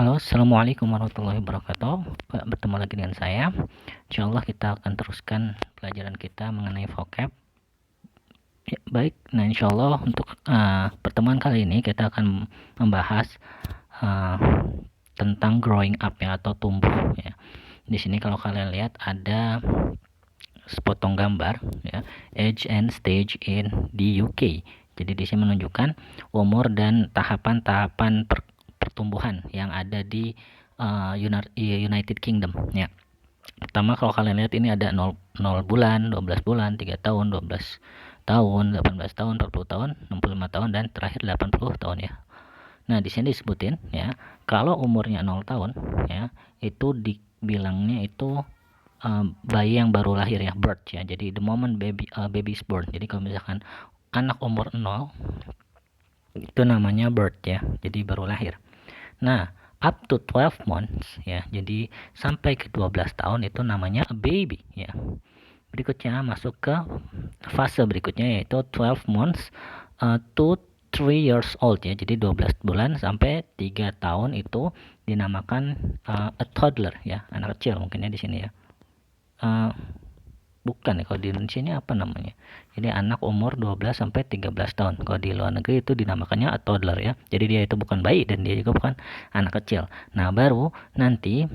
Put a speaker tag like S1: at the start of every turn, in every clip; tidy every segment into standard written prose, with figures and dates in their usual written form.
S1: Halo, assalamualaikum warahmatullahi wabarakatuh. Bertemu lagi dengan saya. Insyaallah kita akan teruskan pelajaran kita mengenai vocab. Ya, baik. Nah, insyaallah untuk pertemuan kali ini kita akan membahas uh, tentang growing up ya, atau tumbuh ya. Di sini kalau kalian lihat ada sepotong gambar ya, age and stage in the UK. Jadi di sini menunjukkan umur dan tahapan-tahapan pertumbuhan yang ada di United Kingdom ya. Pertama kalau kalian lihat ini ada 0 bulan, 12 bulan, 3 tahun, 12 tahun, 18 tahun, 40 tahun, 65 tahun, dan terakhir 80 tahun ya. Nah, di sini disebutin ya, kalau umurnya 0 tahun ya, itu dibilangnya itu bayi yang baru lahir ya, birth ya. Jadi the moment baby is born. Jadi kalau misalkan anak umur 0 itu namanya birth ya, jadi baru lahir. Nah, up to 12 months ya, jadi sampai ke 12 tahun itu namanya a baby ya. Berikutnya masuk ke fase berikutnya, yaitu 12 months to 3 years old ya. Jadi 12 bulan sampai 3 tahun itu dinamakan a toddler ya, anak kecil mungkinnya di sini ya. Bukan ya, kalau di Indonesia ini apa namanya? Jadi anak umur 12 sampai 13 tahun. Kalau di luar negeri itu dinamakannya a toddler ya. Jadi dia itu bukan bayi dan dia juga bukan anak kecil. Nah, baru nanti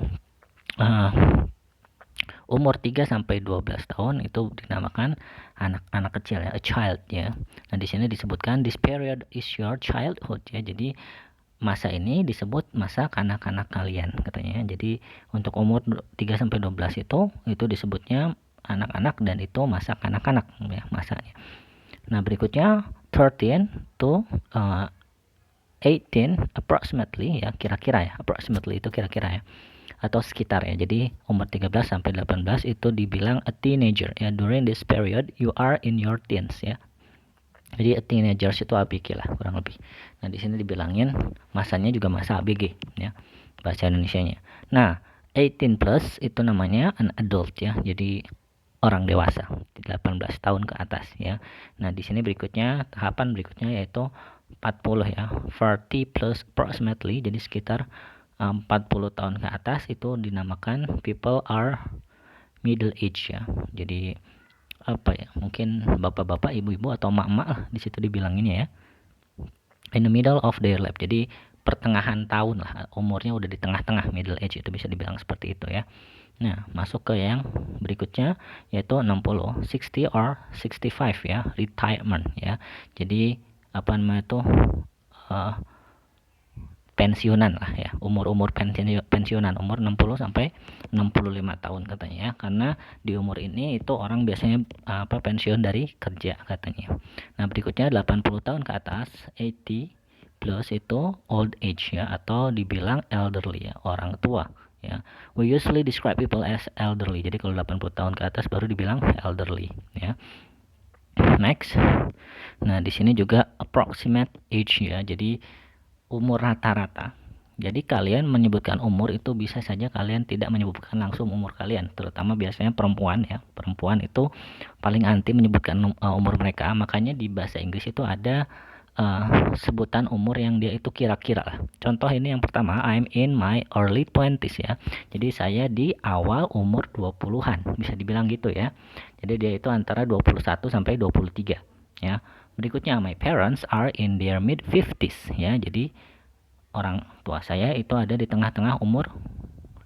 S1: umur 3 sampai 12 tahun itu dinamakan anak-anak kecil ya, a child ya. Nah, di sini disebutkan this period is your childhood ya. Jadi masa ini disebut masa kanak-kanak kalian katanya. Jadi untuk umur 3 sampai 12 itu disebutnya anak-anak, dan itu masa kanak-kanak ya masanya. Nah, berikutnya 13 to 18 approximately ya, kira-kira ya, approximately itu kira-kira ya, atau sekitar ya. Jadi umur 13 sampai 18 itu dibilang a teenager ya. During this period you are in your teens ya. Jadi a teenagers itu ABG lah kurang lebih. Nah, di sini dibilangin masanya juga masa ABG ya, bahasa Indonesianya. Nah, 18 plus itu namanya an adult ya. Jadi orang dewasa, 18 tahun ke atas ya. Nah, di sini berikutnya tahapan berikutnya yaitu 40 ya, 40 plus approximately, jadi sekitar 40 tahun ke atas itu dinamakan people are middle age ya. Jadi apa ya, mungkin bapak-bapak, ibu-ibu, atau mak-mak lah di situ dibilanginnya ya. In the middle of their life, jadi pertengahan tahun lah, umurnya udah di tengah-tengah, middle age itu bisa dibilang seperti itu ya. Nah, masuk ke yang berikutnya yaitu 60, 60 or 65 ya, retirement ya. Jadi apa namanya itu pensiunan lah ya, umur pensiunan, umur 60 sampai 65 tahun katanya ya. Karena di umur ini itu orang biasanya pensiun dari kerja katanya. Nah, berikutnya 80 tahun ke atas, 80 plus itu old age ya, atau dibilang elderly ya, orang tua ya. We usually describe people as elderly. Jadi kalau 80 tahun ke atas baru dibilang elderly ya. Next. Nah, di sini juga approximate age ya. Jadi umur rata-rata. Jadi kalian menyebutkan umur itu bisa saja kalian tidak menyebutkan langsung umur kalian, terutama biasanya perempuan ya. Perempuan itu paling anti menyebutkan umur mereka. Makanya di bahasa Inggris itu ada sebutan umur yang dia itu kira-kira lah. Contoh ini yang pertama, I'm in my early 20s ya. Jadi saya di awal umur 20-an, bisa dibilang gitu ya. Jadi dia itu antara 21 sampai 23 ya. Berikutnya, my parents are in their mid 50s ya. Jadi orang tua saya itu ada di tengah-tengah umur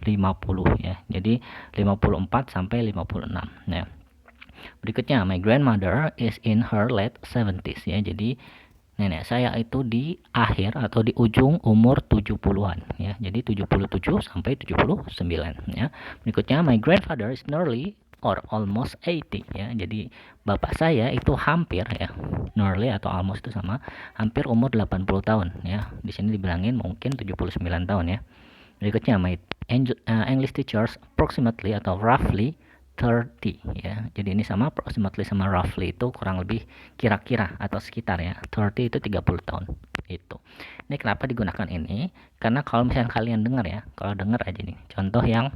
S1: 50 ya. Jadi 54 sampai 56 ya. Berikutnya, my grandmother is in her late 70s ya. Jadi nenek saya itu di akhir atau di ujung umur 70-an ya. Jadi 77 sampai 79 ya. Berikutnya, my grandfather is nearly or almost 80 ya. Jadi bapak saya itu hampir ya, nearly atau almost itu sama, hampir umur 80 tahun ya. Di sini dibilangin mungkin 79 tahun ya. Berikutnya, my English teachers approximately atau roughly 30 ya. Jadi ini sama approximately sama roughly itu kurang lebih kira-kira atau sekitar ya. 30 itu 30 tahun itu. Ini kenapa digunakan ini? Karena kalau misalnya kalian dengar ya, kalau dengar aja nih. Contoh yang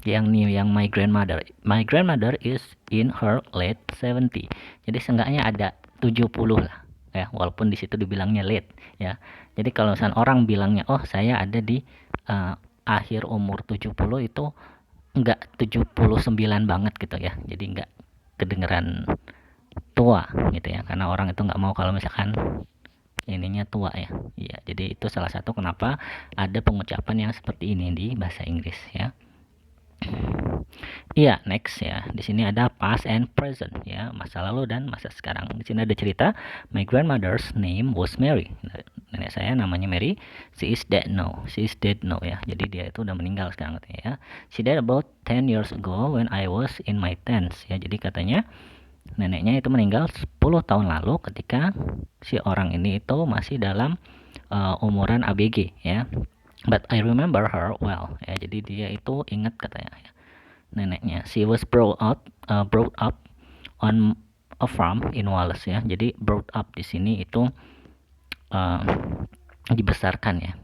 S1: yang my grandmother. My grandmother is in her late 70. Jadi seenggaknya ada 70 lah. ya, walaupun di situ dibilangnya late ya. Jadi kalau misalnya orang bilangnya oh saya ada di akhir umur 70 itu enggak 79 banget gitu ya. Jadi enggak kedengeran tua gitu ya, karena orang itu nggak mau kalau misalkan ininya tua ya. Iya, jadi itu salah satu kenapa ada pengucapan yang seperti ini di bahasa Inggris ya. Iya, next ya. Di sini ada past and present ya, masa lalu dan masa sekarang. Di sini ada cerita, my grandmother's name was Mary. Nenek saya namanya Mary. She is dead now. She is dead now ya. Jadi dia itu udah meninggal sekarang katanya ya. She died about 10 years ago when I was in my teens ya. Jadi katanya neneknya itu meninggal 10 tahun lalu ketika si orang ini itu masih dalam umuran ABG ya. But I remember her well ya. Jadi dia itu ingat katanya ya, neneknya. She was brought up on a farm in Wales ya. Jadi brought up di sini itu dibesarkan ya.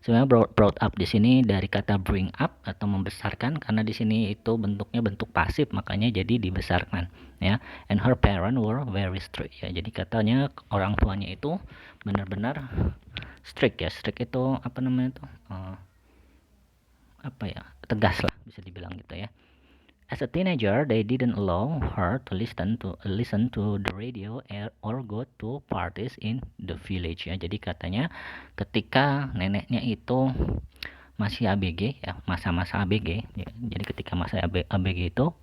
S1: Sebenarnya brought up di sini dari kata bring up atau membesarkan, karena di sini itu bentuknya bentuk pasif, makanya jadi dibesarkan ya. And her parents were very strict ya. Jadi katanya orang tuanya itu benar-benar strict ya. Strict itu apa namanya itu? Apa ya? Tegas lah bisa dibilang gitu ya. As a teenager, they didn't allow her to listen to the radio or go to parties in the village ya. Jadi katanya ketika neneknya itu masih ABG ya, masa-masa ABG ya. Jadi ketika masa ABG itu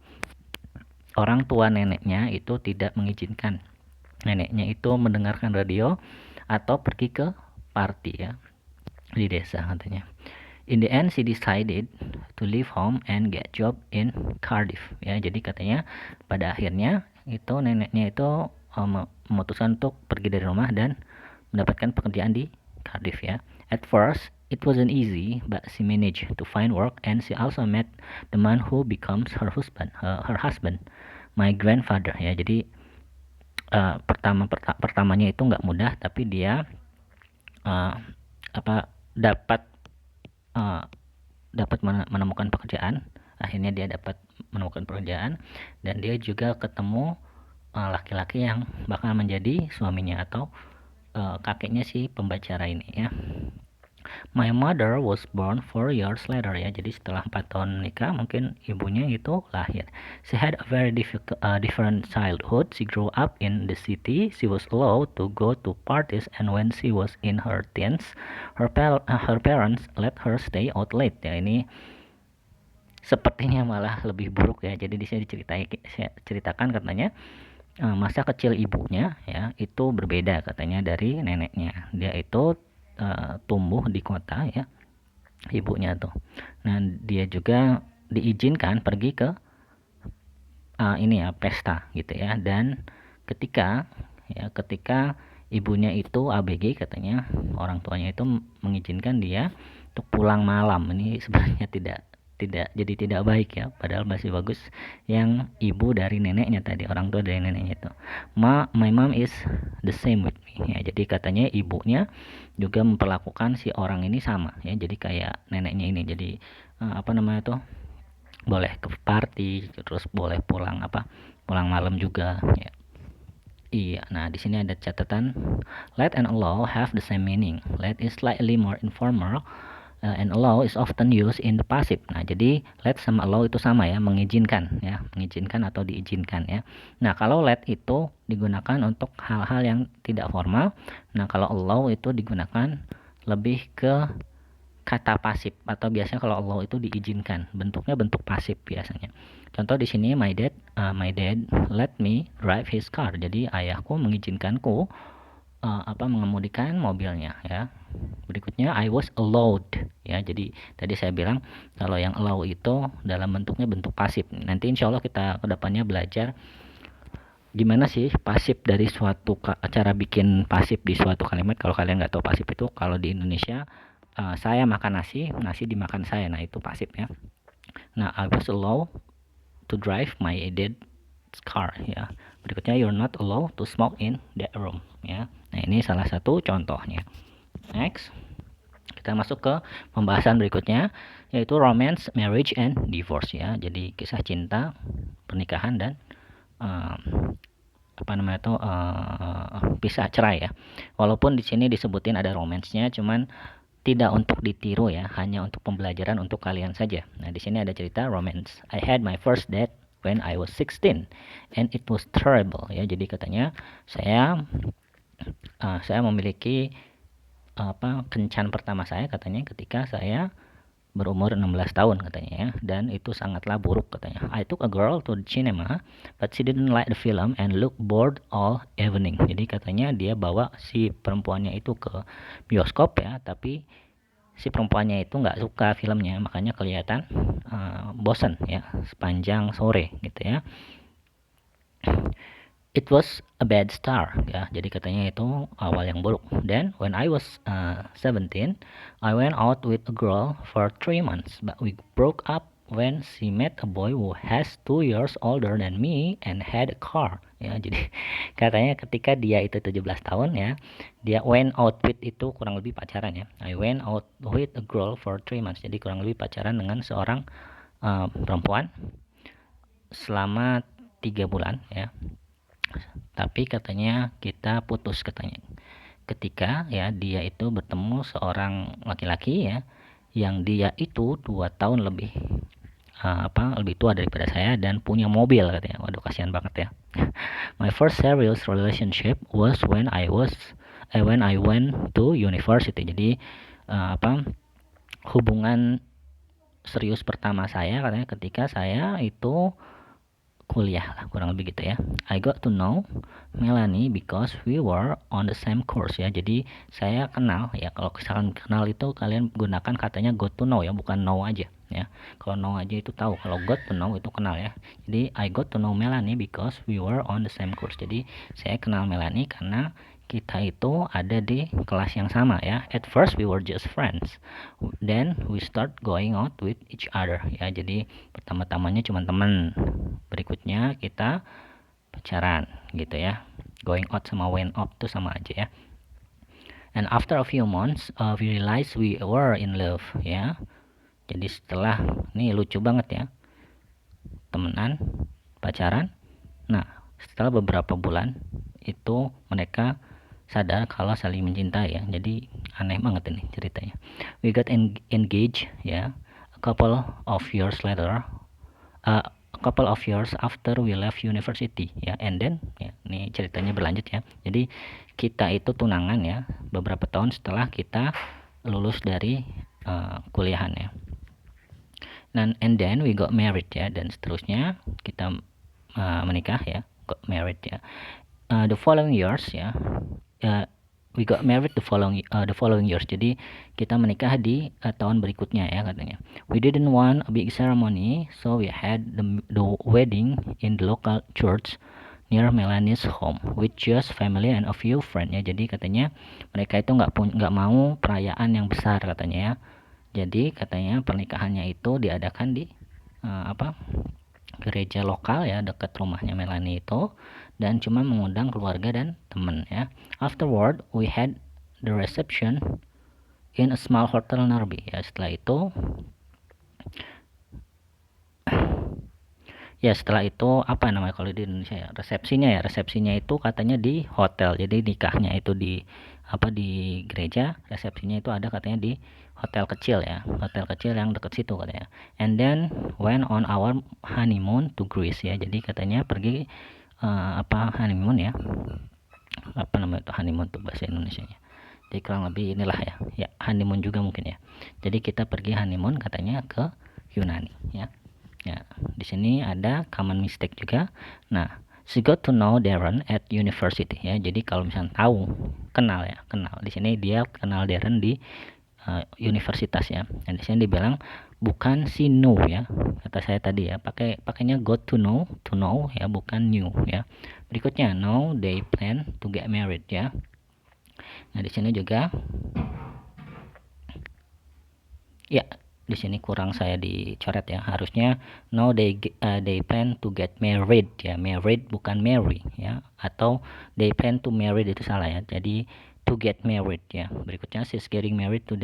S1: orang tua neneknya itu tidak mengizinkan neneknya itu mendengarkan radio atau pergi ke party ya di desa katanya. In the end, she decided to leave home and get job in Cardiff ya. Jadi katanya pada akhirnya itu neneknya itu memutuskan untuk pergi dari rumah dan mendapatkan pekerjaan di Cardiff ya. At first it wasn't easy, but she managed to find work and she also met the man who becomes her husband, my grandfather ya. Jadi pertamanya itu nggak mudah, tapi dia dapat menemukan pekerjaan. Akhirnya dia dapat menemukan pekerjaan dan dia juga ketemu laki-laki yang bakal menjadi suaminya atau kakeknya si pembicara ini ya. My mother was born 4 years later ya. Jadi setelah 4 tahun menikah mungkin ibunya itu lahir. She had a very different childhood. She grew up in the city. She was allowed to go to parties, and when she was in her teens, her parents let her stay out late ya. Ini sepertinya malah lebih buruk ya. Jadi di sini ceritakan katanya masa kecil ibunya ya itu berbeda katanya dari neneknya. Dia itu tumbuh di kota ya, ibunya tuh. Nah dia juga diizinkan pergi ke ini ya pesta gitu ya. Dan ketika ibunya itu ABG katanya orang tuanya itu mengizinkan dia untuk pulang malam. Ini sebenarnya tidak baik ya, padahal masih bagus yang ibu dari neneknya tadi, orang tua dari neneknya itu. My mom is the same with me ya. Jadi katanya ibunya juga memperlakukan si orang ini sama ya, jadi kayak neneknya ini. Jadi apa namanya tuh, boleh ke party, terus boleh pulang malam juga ya. Iya, nah di sini ada catatan, let and allow have the same meaning. Let is slightly more informal, and allow is often used in the passive. Nah, jadi let sama allow itu sama ya, mengizinkan ya, mengizinkan atau diizinkan ya. Nah, kalau let itu digunakan untuk hal-hal yang tidak formal. Nah, kalau allow itu digunakan lebih ke kata pasif, atau biasanya kalau allow itu diizinkan, bentuknya bentuk pasif biasanya. Contoh di sini my dad let me drive his car. Jadi ayahku mengizinkanku mengemudikan mobilnya ya. Berikutnya I was allowed ya. Jadi tadi saya bilang kalau yang allow itu dalam bentuknya bentuk pasif. Nanti insya Allah kita kedepannya belajar gimana sih pasif dari suatu cara bikin pasif di suatu kalimat. Kalau kalian nggak tahu pasif itu, kalau di Indonesia saya makan nasi dimakan saya. Nah itu pasif ya. Nah I was allowed to drive my dad's car ya. Berikutnya you're not allowed to smoke in that room ya. Nah ini salah satu contohnya. Next kita masuk ke pembahasan berikutnya, yaitu romance, marriage, and divorce ya. Jadi kisah cinta, pernikahan, dan pisah cerai ya. Walaupun di sini disebutin ada romansnya, cuman tidak untuk ditiru ya, hanya untuk pembelajaran untuk kalian saja. Nah, di sini ada cerita romance. I had my first date when I was 16 and it was terrible ya. Jadi katanya saya memiliki kencan pertama saya katanya ketika saya berumur 16 tahun katanya ya, dan itu sangatlah buruk katanya. I took a girl to the cinema but she didn't like the film and looked bored all evening. Jadi katanya dia bawa si perempuannya itu ke bioskop ya, tapi si perempuannya itu nggak suka filmnya, makanya kelihatan bosan ya sepanjang sore gitu ya. It was a bad start ya, jadi katanya itu awal yang buruk. Then when I was 17 I went out with a girl for 3 months but we broke up when she met a boy who has 2 years older than me and had a car ya. Jadi katanya ketika dia itu 17 tahun ya, dia went out with itu kurang lebih pacaran ya. I went out with a girl for 3 months, jadi kurang lebih pacaran dengan seorang perempuan selama 3 bulan ya, tapi katanya kita putus katanya ketika ya dia itu bertemu seorang laki-laki ya, yang dia itu 2 tahun lebih lebih tua daripada saya dan punya mobil katanya. Waduh, kasihan banget ya. My first serious relationship was when I went to university. Jadi hubungan serius pertama saya katanya ketika saya itu kuliah lah, kurang lebih gitu ya. I got to know Melanie because we were on the same course ya. Jadi saya kenal ya, kalau misalkan kenal itu kalian gunakan katanya got to know ya, bukan know aja ya. Kalau know aja itu tahu, kalau got to know itu kenal ya. Jadi I got to know Melanie because we were on the same course. Jadi saya kenal Melanie karena kita itu ada di kelas yang sama ya. At first we were just friends, then we start going out with each other ya. Jadi pertama-tamanya cuma teman, berikutnya kita pacaran gitu ya. Going out sama went out tuh sama aja ya. And after a few months we realized we were in love ya. Jadi setelah, ini lucu banget ya, temenan, pacaran, nah setelah beberapa bulan itu mereka sadar kalau saling mencintai ya. Jadi aneh banget ini ceritanya. We got engaged ya, a couple of years after we left university ya, and then ya, ini ceritanya berlanjut ya. Jadi kita itu tunangan ya beberapa tahun setelah kita lulus dari kuliahan ya. And then we got married ya, dan seterusnya kita menikah ya, got married ya. The following years ya, we got married the following years. Jadi kita menikah di tahun berikutnya ya katanya. We didn't want a big ceremony, so we had the wedding in the local church near Melanie's home with just family and a few friends ya. Jadi katanya mereka itu nggak mau perayaan yang besar katanya ya. Jadi katanya pernikahannya itu diadakan di gereja lokal ya dekat rumahnya Melanie itu, dan cuma mengundang keluarga dan teman ya. Afterward we had the reception in a small hotel nearby ya. Setelah itu apa namanya kalau di Indonesia ya, resepsinya itu katanya di hotel. Jadi nikahnya itu di gereja, resepsinya itu ada katanya di hotel kecil ya, hotel kecil yang dekat situ katanya. And then went on our honeymoon to Greece ya. Jadi katanya pergi honeymoon ya, honeymoon tuh bahasa Indonesianya. Jadi kurang lebih inilah ya honeymoon juga mungkin ya. Jadi kita pergi honeymoon katanya ke Yunani ya. Ya, di sini ada common mistake juga. Nah, she got to know Darren at university ya. Jadi kalau misalnya kenal. Di sini dia kenal Darren di universitas ya. Dan di sini dibilang bukan si knew ya. Kata saya tadi ya, pakainya got to know ya, bukan knew ya. Berikutnya, now they plan to get married ya. Nah, di sini juga ya, di sini kurang saya dicoret ya, harusnya now they plan to get married ya, married bukan marry ya, atau they plan to marry itu salah ya, jadi to get married ya. Berikutnya she's getting married to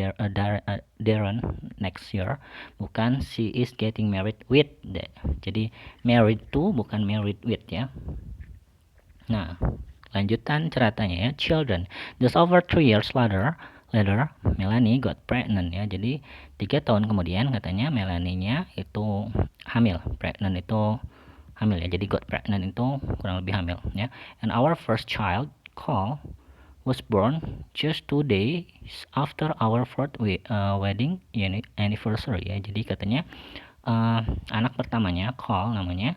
S1: Darren next year, bukan she is getting married with jadi married to bukan married with ya. Nah, lanjutan ceritanya ya, children. Just over 3 years later, Melanie got pregnant ya. Jadi 3 tahun kemudian katanya Melanie-nya itu hamil. Pregnant itu hamil ya. Jadi got pregnant itu kurang lebih hamil ya. And our first child, Cole, was born just 2 days after our fourth wedding anniversary ya. Jadi katanya anak pertamanya, Cole namanya,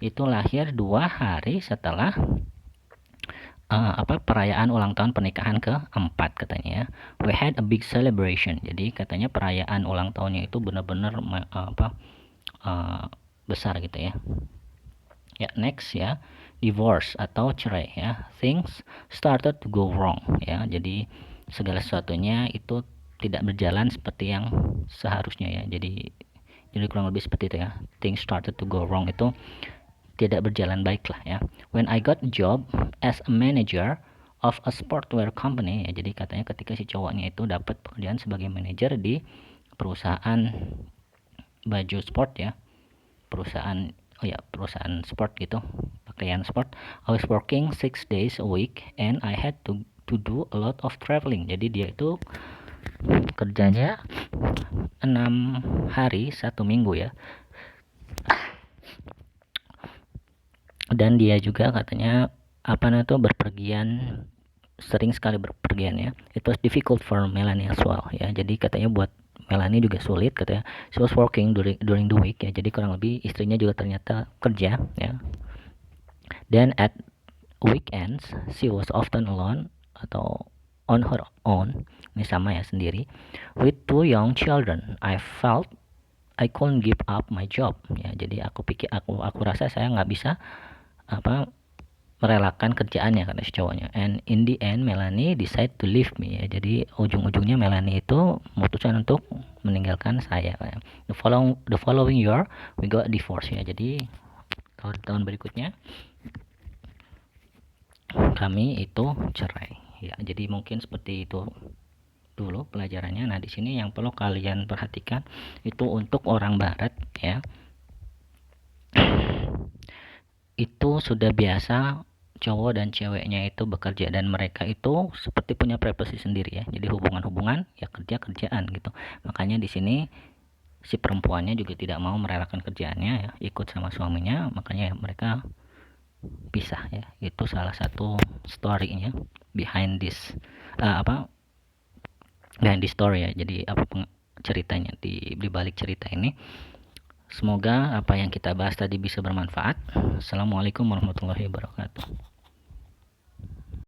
S1: itu lahir 2 hari setelah perayaan ulang tahun pernikahan ke-4 katanya ya. We had a big celebration. Jadi katanya perayaan ulang tahunnya itu benar-benar besar gitu ya. Ya, next ya, divorce atau cerai ya. Things started to go wrong ya. Jadi segala sesuatunya itu tidak berjalan seperti yang seharusnya ya. Jadi kurang lebih seperti itu ya. Things started to go wrong itu tidak berjalan baik lah ya. When I got a job as a manager of a sportwear company ya, jadi katanya ketika si cowoknya itu dapat pekerjaan sebagai manajer di perusahaan baju sport ya, perusahaan sport gitu, pakaian sport. I was working 6 days a week and I had to do a lot of traveling. Jadi dia itu kerjanya 6 hari 1 minggu ya. Dan dia juga katanya berpergian, sering sekali berpergian ya. It was difficult for Melanie as well ya. Jadi katanya buat Melanie juga sulit katanya. She was working during the week ya. Jadi kurang lebih istrinya juga ternyata kerja ya. Then at weekends she was often alone atau on her own. Ini sama ya, sendiri. With 2 young children, I felt I couldn't give up my job ya. Jadi aku rasa saya nggak bisa merelakan kerjaannya kata si cowoknya. And in the end Melanie decide to leave me ya. Jadi ujung-ujungnya Melanie itu memutuskan untuk meninggalkan saya. The following year we got divorced ya. Jadi tahun berikutnya kami itu cerai ya. Jadi mungkin seperti itu dulu pelajarannya. Nah, di sini yang perlu kalian perhatikan itu untuk orang barat ya. Itu sudah biasa cowok dan ceweknya itu bekerja, dan mereka itu seperti punya privasi sendiri ya. Jadi hubungan-hubungan ya, kerjaan gitu. Makanya di sini si perempuannya juga tidak mau merelakan kerjaannya ya, ikut sama suaminya, makanya mereka pisah ya. Itu salah satu story-nya behind this behind this story ya. Jadi ceritanya di balik cerita ini. Semoga apa yang kita bahas tadi bisa bermanfaat. Assalamualaikum warahmatullahi wabarakatuh.